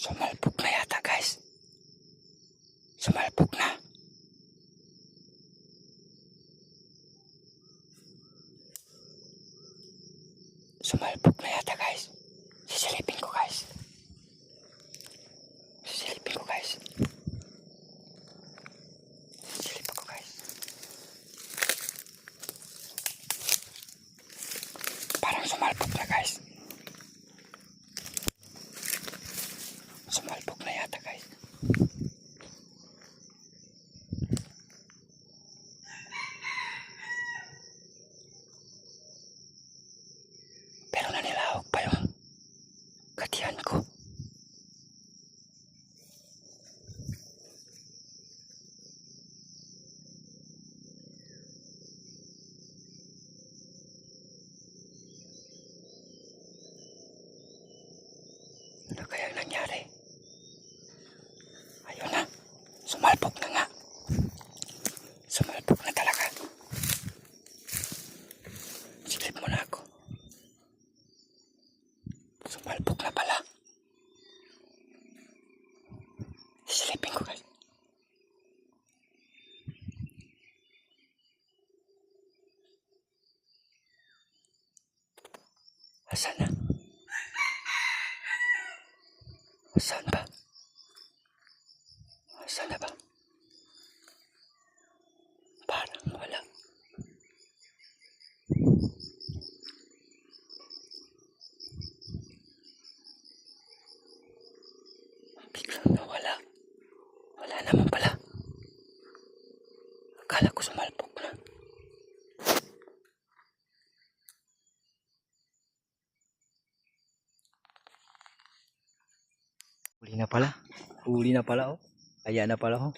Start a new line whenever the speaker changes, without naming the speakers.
Sumalpok na yata, guys. Sumalpok na. Sumalpok na yata, guys. Sisilipin ko, guys. Sisilipin ko, guys. Sisilipin ko, guys. Parang sumalpok na, guys. Sumalpok na yata, guys. Pero nanilahok pa yung katiyan ko. Ano kaya nangyari? Ayun na. Sumalpok na nga. Sumalpok na talaga. Silip mo na ako. Sumalpok na pala. Silipin ko, guys. Asan na? Asan ba? Asan na ba? Parang wala. Biglang nawala. Wala naman pala. Akala ko sumalpok na. Huli na pala. Huli na pala, oh. Ayan na pala, oh.